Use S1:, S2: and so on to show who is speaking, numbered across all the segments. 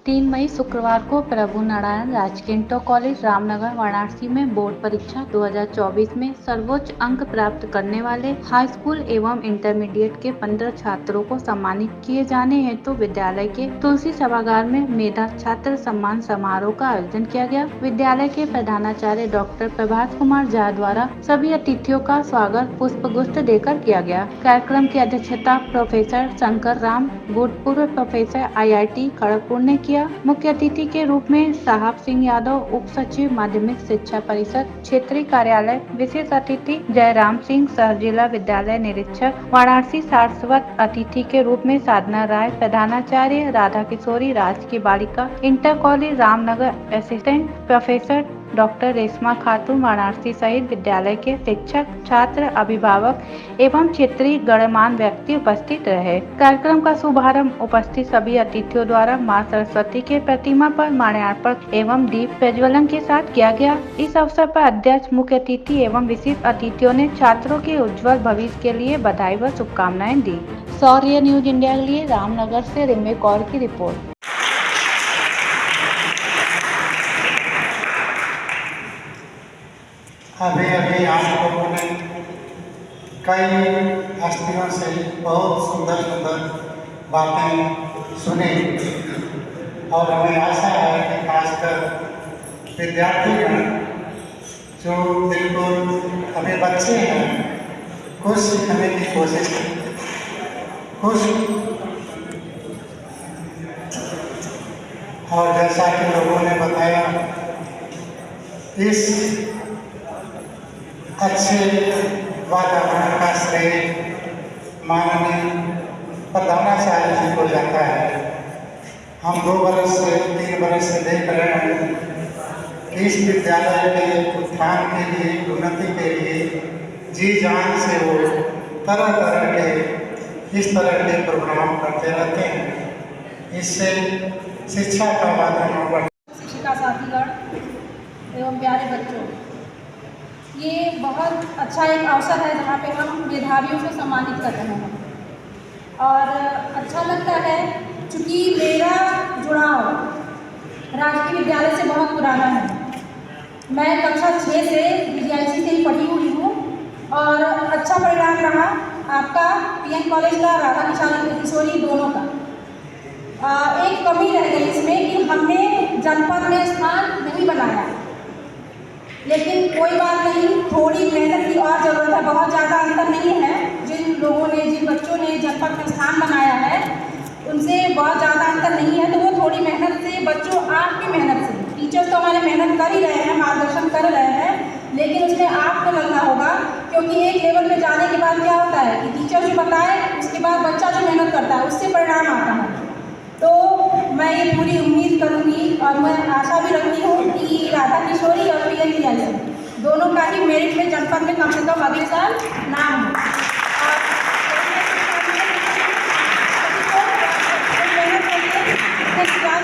S1: 3 मई शुक्रवार को प्रभु नारायण राजकीय इंटर कॉलेज रामनगर वाराणसी में बोर्ड परीक्षा 2024 में सर्वोच्च अंक प्राप्त करने वाले हाई स्कूल एवं इंटरमीडिएट के 15 छात्रों को सम्मानित किए जाने हेतु विद्यालय के तुलसी सभागार में मेधा छात्र सम्मान समारोह का आयोजन किया गया। विद्यालय के प्रधानाचार्य डॉक्टर प्रभात कुमार झा द्वारा सभी अतिथियों का स्वागत पुष्पगुच्छ देकर किया गया। कार्यक्रम की अध्यक्षता प्रोफेसर शंकर राम भूतपूर्व प्रोफेसर IIT खड़गपुर ने किया। मुख्य अतिथि के रूप में साहब सिंह यादव, उप सचिव माध्यमिक शिक्षा परिषद क्षेत्रीय कार्यालय, विशेष अतिथि जयराम सिंह, सह जिला विद्यालय निरीक्षक वाराणसी, शाश्वत अतिथि के रूप में साधना राय, प्रधानाचार्य राधा किशोरी राजकीय बालिका inter college Ramnagar, assistant professor doctor Reshma खातून वाराणसी सहित विद्यालय के शिक्षक, छात्र, अभिभावक एवं क्षेत्रीय गणमान्य व्यक्ति उपस्थित रहे। कार्यक्रम का शुभारंभ उपस्थित सभी अतिथियों द्वारा मां सरस्वती के प्रतिमा पर माल्यार्पण एवं दीप प्रज्वलन के साथ किया गया। इस अवसर पर अध्यक्ष, मुख्य अतिथि एवं विशिष्ट अतिथियों ने छात्रों के उज्जवल भविष्य के लिए बधाई व शुभकामनाएं दी। शौर्य न्यूज इंडिया के लिए रामनगर से रिम्बे कौर की रिपोर्ट।
S2: अभी आप लोगों ने कई हस्तियों से बहुत सुंदर सुंदर बातें सुनी और हमें आशा है कि खासकर विद्यार्थीगण जो बिल्कुल अभी बच्चे हैं कुछ सीखने की कोशिश करें, कुछ और जैसा कि लोगों ने बताया इस अच्छे वातावरण का श्रेय माननीय प्रधानाचार्य जी को जाता है। हम 2 वर्ष से 3 वर्ष से देख रहे हैं कि इस विद्यालय के उत्थान के लिए, उन्नति के लिए जी जान से वो तरह तरह के इस तरह के प्रोग्राम करते रहते हैं। इससे शिक्षा का वातावरण बढ़ता।
S3: शिक्षिका साथीगण एवं प्यारे बच्चों, ये बहुत अच्छा एक अवसर है जहाँ पे हम मेधावियों को सम्मानित कर रहे हैं और अच्छा लगता है क्योंकि मेरा जुड़ाव राजकीय विद्यालय से बहुत पुराना है। मैं कक्षा 6 से DGIC से ही पढ़ी हुई हूँ और अच्छा परिणाम रहा आपका PN कॉलेज का, राधा किशोरी दोनों का। एक कमी रह गई इसमें कि हमने जनपद में स्थान नहीं बनाया, लेकिन कोई बात नहीं, थोड़ी मेहनत की और ज़रूरत है। बहुत ज़्यादा अंतर नहीं है। जिन लोगों ने, जिन बच्चों ने जनपद में स्थान बनाया है उनसे बहुत ज़्यादा अंतर नहीं है। तो वो थोड़ी मेहनत से, बच्चों आपकी मेहनत से, टीचर्स तो हमारे मेहनत कर ही रहे हैं, मार्गदर्शन कर रहे हैं, लेकिन उसमें आपको लगना होगा क्योंकि एक लेवल पे जाने के बाद क्या होता है कि टीचर जो बताए उसके बाद बच्चा जो मेहनत करता है उससे परिणाम आता है। तो मैं ये पूरी उम्मीद करूँगी और मैं आशा भी रखती हूँ कि राधा किशोरी और PN दोनों का ही मेरिट में जनपद में कम से कम अगले साल नाम हो।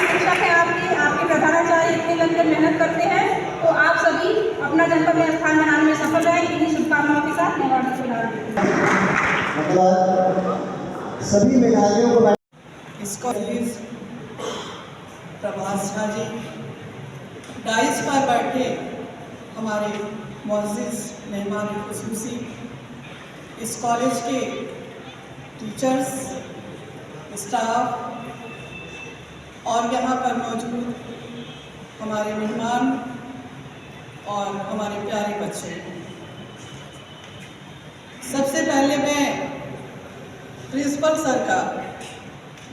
S3: शिक्षक है आपके प्रधानाचार्य इतने लंबे मेहनत करते हैं, तो आप सभी अपना जनपद में स्थान बनाने में सफल रहे। इन्हीं शुभकामनाओं के साथ मैं वार्ता सुना
S2: सभी मेधावियों को
S4: इस कॉलेज प्रभास झा जी, डाइस पर बैठे हमारे मुअज़्ज़िज़ मेहमान ख़ुसूसी, इस कॉलेज के टीचर्स, स्टाफ और यहाँ पर मौजूद हमारे मेहमान और हमारे प्यारे बच्चे, सबसे पहले मैं प्रिंसिपल सर का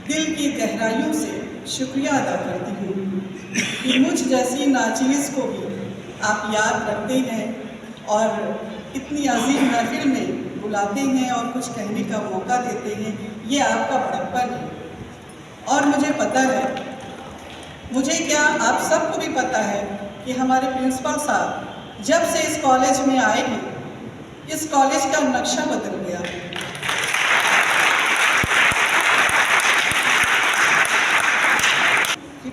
S4: दिल की गहराइयों से शुक्रिया अदा करती हूँ कि मुझ जैसी नाचीज़ को भी आप याद रखते हैं और इतनी अजीम महफिल में बुलाते हैं और कुछ कहने का मौका देते हैं। ये आपका बड़प्पन है और मुझे पता है, मुझे क्या आप सबको भी पता है कि हमारे प्रिंसिपल साहब जब से इस कॉलेज में आए हैं, इस कॉलेज का नक्शा बदल गया।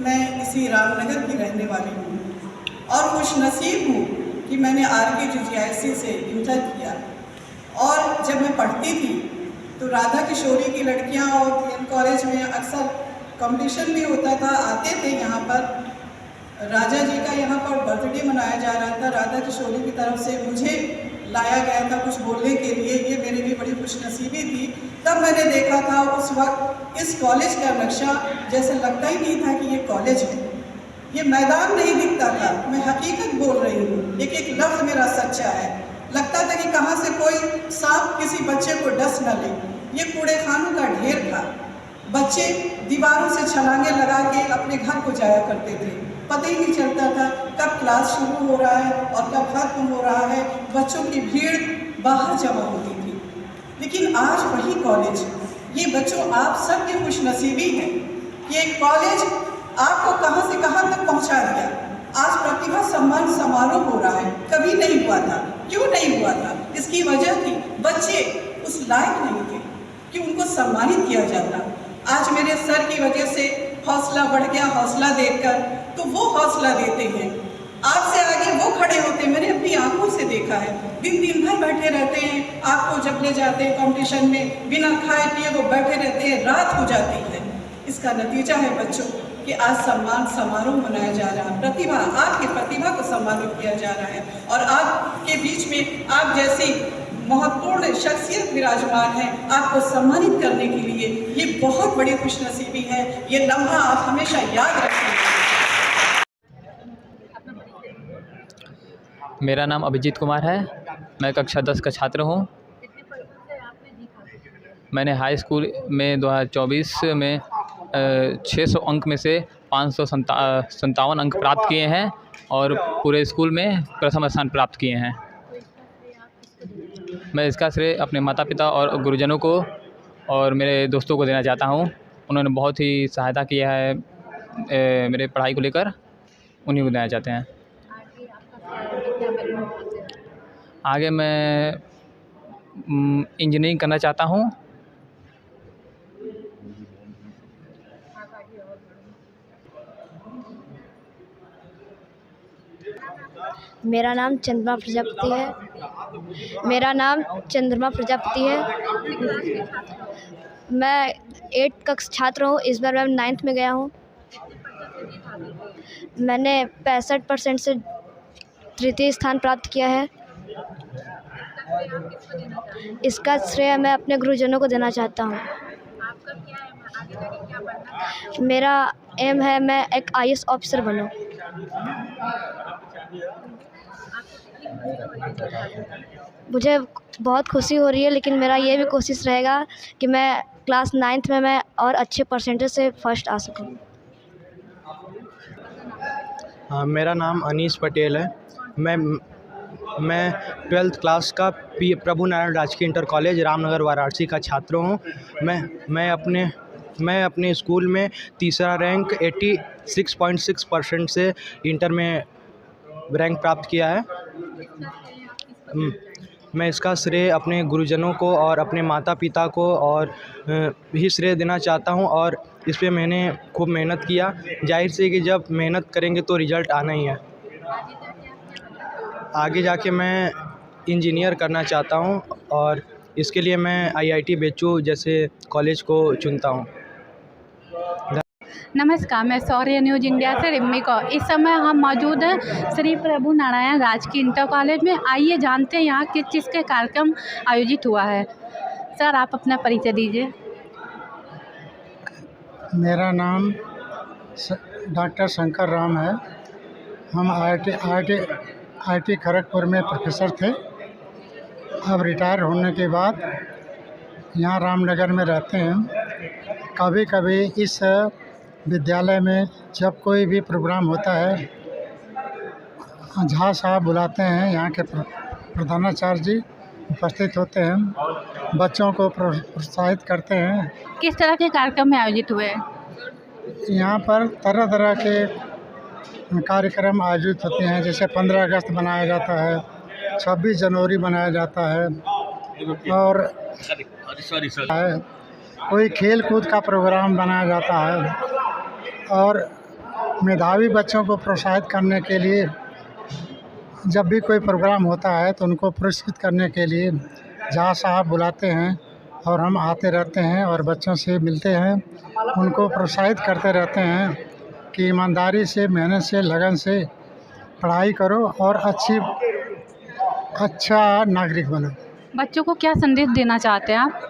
S4: मैं इसी रामनगर की रहने वाली हूँ और खुशनसीब हूँ कि मैंने RK GGIC से इंटर किया और जब मैं पढ़ती थी तो राधा किशोरी की लड़कियाँ और PN कॉलेज में अक्सर कंपटीशन भी होता था, आते थे यहाँ पर। राजा जी का यहाँ पर बर्थडे मनाया जा रहा था, राधा किशोरी की तरफ से मुझे लाया गया था कुछ बोलने के लिए, ये मेरे लिए बड़ी खुशनसीबी थी। तब मैंने देखा था उस वक्त इस कॉलेज का नक्शा, जैसे लगता ही नहीं था कि ये कॉलेज है, ये मैदान नहीं दिखता था। मैं हकीकत बोल रही हूँ, एक एक लफ्ज़ मेरा सच्चा है। लगता था कि कहाँ से कोई सांप किसी बच्चे को डस न ले। ये कूड़े खानों का ढेर था। बच्चे दीवारों से छलांगे लगा के अपने घर को जाया करते थे, पता ही नहीं चलता था कब क्लास शुरू हो रहा है और कब खत्म हो रहा है। बच्चों की भीड़ बाहर जमा होती थी। लेकिन आज वही कॉलेज, ये बच्चों आप सबकी खुशनसीबी है कि एक कॉलेज आपको कहाँ से कहाँ तक पहुँचा दिया। आज प्रतिभा सम्मान समारोह हो रहा है, कभी नहीं हुआ था। क्यों नहीं हुआ था? इसकी वजह थी बच्चे उस लायक नहीं थे कि उनको सम्मानित किया जाता। आज मेरे सर की वजह से हौसला बढ़ गया, हौसला देकर तो वो हौसला देते हैं। आपसे आगे वो खड़े होते हैं, मैंने अपनी आंखों से देखा है। दिन भर बैठे रहते हैं, आपको जब ले जाते हैं कंपटीशन में, बिना खाए पिए वो बैठे रहते हैं, रात हो जाती है। इसका नतीजा है बच्चों कि आज सम्मान समारोह मनाया जा रहा है, प्रतिभा, आपकी प्रतिभा को सम्मानित किया जा रहा है। और आपके बीच में आप जैसी महत्वपूर्ण शख्सियत विराजमान है, आपको सम्मानित करने के लिए ये बहुत बड़ी खुशनसीबी है। ये लम्हा आप हमेशा याद रखेंगे।
S5: मेरा नाम अभिजीत कुमार है, मैं कक्षा 10 का छात्र हूँ। मैंने हाई स्कूल में 2024 में 600 अंक में से 557 अंक प्राप्त किए हैं और पूरे स्कूल में प्रथम स्थान प्राप्त किए हैं। मैं इसका श्रेय अपने माता पिता और गुरुजनों को और मेरे दोस्तों को देना चाहता हूँ। उन्होंने बहुत ही सहायता किया है मेरे पढ़ाई को लेकर, उन्हीं को देना चाहते हैं। आगे मैं इंजीनियरिंग करना चाहता हूँ।
S6: मेरा नाम चंद्रमा प्रजापति है। मैं 8th कक्षा छात्र हूँ। इस बार मैं 9th में गया हूँ। मैंने 65% से तृतीय स्थान प्राप्त किया है। इसका श्रेय मैं अपने गुरुजनों को देना चाहता हूँ। मेरा एम है मैं एक IAS ऑफिसर बनूँ। मुझे बहुत खुशी हो रही है, लेकिन मेरा ये भी कोशिश रहेगा कि मैं क्लास 9th में मैं और अच्छे परसेंटेज से फर्स्ट आ सकूं।
S7: मेरा नाम अनीस पटेल है। मैं 12th क्लास का प्रभु नारायण राजकीय इंटर कॉलेज रामनगर वाराणसी का छात्र हूँ। मैं अपने स्कूल में तीसरा रैंक 86.6% से इंटर में रैंक प्राप्त किया है। मैं इसका श्रेय अपने गुरुजनों को और अपने माता पिता को और भी श्रेय देना चाहता हूं। और इस पे मैंने खूब मेहनत किया। जाहिर से कि जब मेहनत करेंगे तो रिज़ल्ट आना ही है। आगे जाके मैं इंजीनियर करना चाहता हूं और इसके लिए मैं IIT बेचू जैसे कॉलेज को चुनता हूं।
S1: नमस्कार, मैं शौर्य न्यूज़ इंडिया से रिम्मी कौर। इस समय हम मौजूद हैं श्री प्रभु नारायण राजकीय इंटर कॉलेज में। आइए जानते हैं यहाँ किस चीज़ के कार्यक्रम आयोजित हुआ है। सर, आप अपना परिचय दीजिए।
S2: मेरा नाम डॉक्टर शंकर राम है। हम IIT खड़गपुर में प्रोफेसर थे। अब रिटायर होने के बाद यहाँ रामनगर में रहते हैं। कभी कभी इस विद्यालय में जब कोई भी प्रोग्राम होता है, झा साहब बुलाते हैं, यहाँ के प्रधानाचार्य जी उपस्थित होते हैं, बच्चों को प्रोत्साहित करते हैं।
S1: किस तरह के कार्यक्रम में आयोजित हुए हैं?
S2: यहाँ पर तरह तरह के कार्यक्रम आयोजित होते हैं। जैसे 15 अगस्त मनाया जाता है, 26 जनवरी मनाया जाता है और कोई खेल कूद का प्रोग्राम बनाया जाता है। और मेधावी बच्चों को प्रोत्साहित करने के लिए जब भी कोई प्रोग्राम होता है तो उनको पुरस्कृत करने के लिए झा साहब बुलाते हैं और हम आते रहते हैं और बच्चों से मिलते हैं उनको प्रोत्साहित करते रहते हैं कि ईमानदारी से, मेहनत से, लगन से पढ़ाई करो और अच्छा नागरिक बनो।
S1: बच्चों को क्या संदेश देना चाहते हैं आप?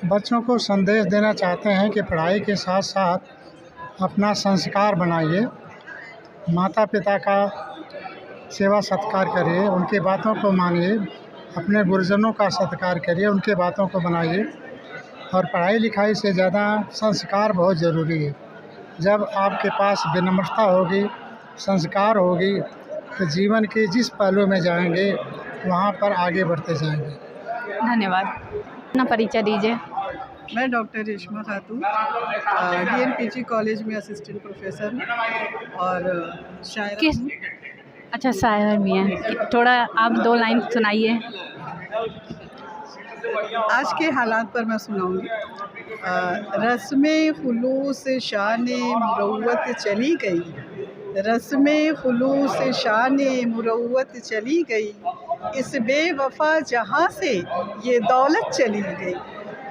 S2: बच्चों को संदेश देना चाहते हैं कि पढ़ाई के साथ साथ अपना संस्कार बनाइए, माता पिता का सेवा सत्कार करिए, उनकी बातों को मानिए, अपने गुरुजनों का सत्कार करिए, उनके बातों को बनाइए। और पढ़ाई लिखाई से ज़्यादा संस्कार बहुत ज़रूरी है। जब आपके पास विनम्रता होगी, संस्कार होगी, तो जीवन के जिस पहलू में जाएंगे वहाँ पर आगे बढ़ते जाएंगे।
S1: धन्यवाद। अपना परिचय दीजिए।
S4: मैं डॉक्टर रेशमा खातून DNPG कॉलेज में असिस्टेंट प्रोफेसर हूँ और शायद
S1: किस अच्छा शायर भी हैं, थोड़ा आप 2 लाइन सुनाइए।
S4: आज के हालात पर मैं सुनाऊंगी। रस्में खुलूस शान मुरव्वत चली गई, रस्में खुलूस शान मुरव्वत चली गई, इस बेवफा जहाँ से ये दौलत चली गई।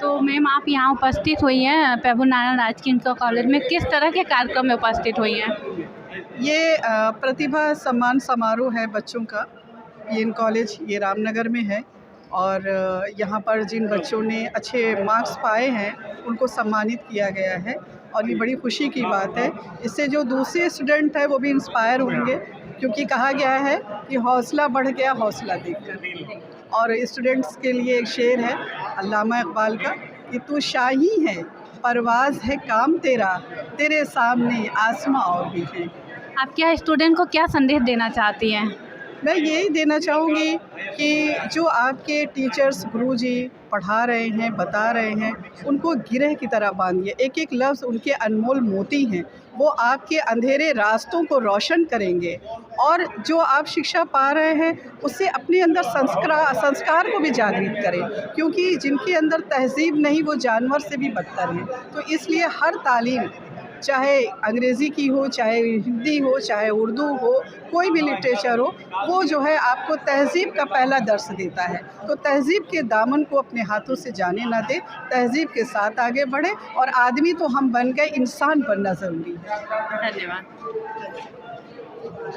S1: तो मैम आप यहाँ उपस्थित हुई हैं प्रभु नारायण राजकीय इंटर कॉलेज में, किस तरह के कार्यक्रम में उपस्थित हुई हैं?
S4: ये प्रतिभा सम्मान समारोह है बच्चों का। PN कॉलेज ये रामनगर में है और यहाँ पर जिन बच्चों ने अच्छे मार्क्स पाए हैं उनको सम्मानित किया गया है और ये बड़ी खुशी की बात है। इससे जो दूसरे स्टूडेंट हैं वो भी इंस्पायर होंगे, क्योंकि कहा गया है कि हौसला बढ़ गया हौसला देखकर। और स्टूडेंट्स के लिए एक शेर है अल्लामा इकबाल का कि तू शाही है, परवाज़ है काम तेरा, तेरे सामने आसमां और भी है।
S1: आप क्या स्टूडेंट को क्या संदेश देना चाहती हैं?
S4: मैं यही देना चाहूँगी कि जो आपके टीचर्स गुरुजी पढ़ा रहे हैं, बता रहे हैं, उनको गिरह की तरह बांधिए। एक एक लफ्ज़ उनके अनमोल मोती हैं, वो आपके अंधेरे रास्तों को रोशन करेंगे। और जो आप शिक्षा पा रहे हैं उससे अपने अंदर संस्कार को भी जागृत करें, क्योंकि जिनके अंदर तहज़ीब नहीं वो जानवर से भी बदतर हैं। तो इसलिए हर तालीम, चाहे अंग्रेज़ी की हो, चाहे हिंदी हो, चाहे उर्दू हो, कोई भी लिटरेचर हो, वो जो है आपको तहज़ीब का पहला दर्स देता है। तो तहज़ीब के दामन को अपने हाथों से जाने ना दें, तहज़ीब के साथ आगे बढ़ें। और आदमी तो हम बन गए, इंसान बनना ज़रूरी है।
S1: धन्यवाद।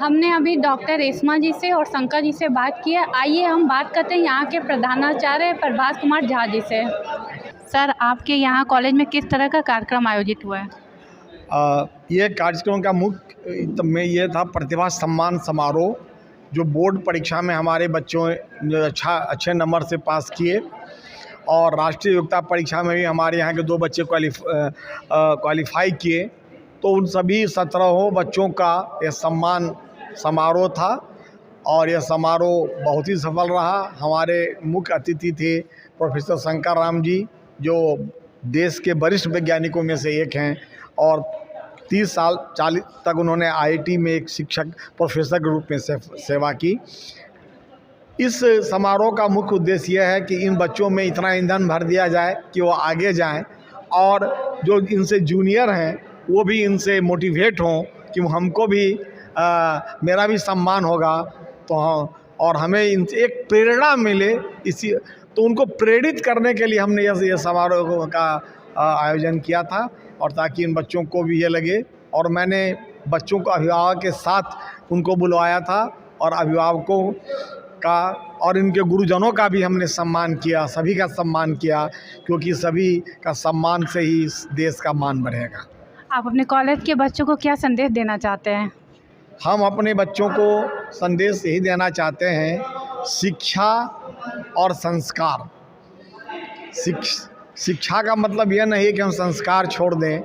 S1: हमने अभी डॉक्टर रेशमा जी से और शंकर जी से बात की है। आइए हम बात करते हैं यहाँ के प्रधानाचार्य प्रभास कुमार झा जी से। सर, आपके यहाँ कॉलेज में किस तरह का कार्यक्रम आयोजित हुआ है?
S8: ये कार्यक्रम का मुख्य में ये था प्रतिभा सम्मान समारोह, जो बोर्ड परीक्षा में हमारे बच्चों ने अच्छे नंबर से पास किए और राष्ट्रीय योग्यता परीक्षा में भी हमारे यहाँ के 2 बच्चे क्वालिफाई किए। तो उन सभी 17 बच्चों का ये सम्मान समारोह था और यह समारोह बहुत ही सफल रहा। हमारे मुख्य अतिथि थे प्रोफेसर शंकर राम जी, जो देश के वरिष्ठ वैज्ञानिकों में से एक हैं और 30 साल 40 तक उन्होंने IIT में एक शिक्षक प्रोफेसर के रूप में सेवा की। इस समारोह का मुख्य उद्देश्य यह है कि इन बच्चों में इतना ईंधन भर दिया जाए कि वो आगे जाएं और जो इनसे जूनियर हैं वो भी इनसे मोटिवेट हों कि हमको भी मेरा भी सम्मान होगा, तो और हमें इनसे एक प्रेरणा मिले। इसी तो उनको प्रेरित करने के लिए हमने यह समारोह का आयोजन किया था और ताकि इन बच्चों को भी ये लगे। और मैंने बच्चों को अभिभावक के साथ उनको बुलवाया था और अभिभावकों का और इनके गुरुजनों का भी हमने सम्मान किया, सभी का सम्मान किया, क्योंकि सभी का सम्मान से ही इस देश का मान बढ़ेगा।
S1: आप अपने कॉलेज के बच्चों को क्या संदेश देना चाहते हैं?
S8: हम अपने बच्चों को संदेश यही देना चाहते हैं, शिक्षा और संस्कार। शिक्षा का मतलब यह नहीं है कि हम संस्कार छोड़ दें।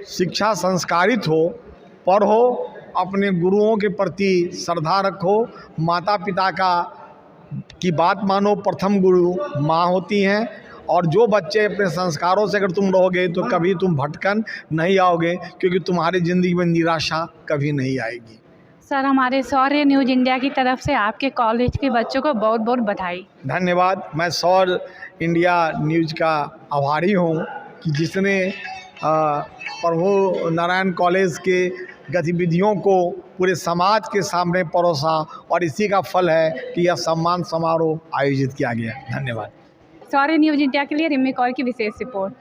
S8: शिक्षा संस्कारित हो, पढ़ो, अपने गुरुओं के प्रति श्रद्धा रखो, माता पिता की बात मानो। प्रथम गुरु माँ होती हैं और जो बच्चे अपने संस्कारों से अगर तुम रहोगे तो कभी तुम भटकन नहीं आओगे, क्योंकि तुम्हारी ज़िंदगी में निराशा कभी नहीं आएगी।
S1: सर, हमारे शौर्य न्यूज़ इंडिया की तरफ से आपके कॉलेज के बच्चों को बहुत बहुत बधाई।
S8: धन्यवाद। मैं शौर्य इंडिया न्यूज़ का आभारी हूँ कि जिसने प्रभु नारायण कॉलेज के गतिविधियों को पूरे समाज के सामने परोसा और इसी का फल है कि यह सम्मान समारोह आयोजित किया गया। धन्यवाद।
S1: शौर्य न्यूज़ इंडिया के लिए रिमी कौर की विशेष रिपोर्ट।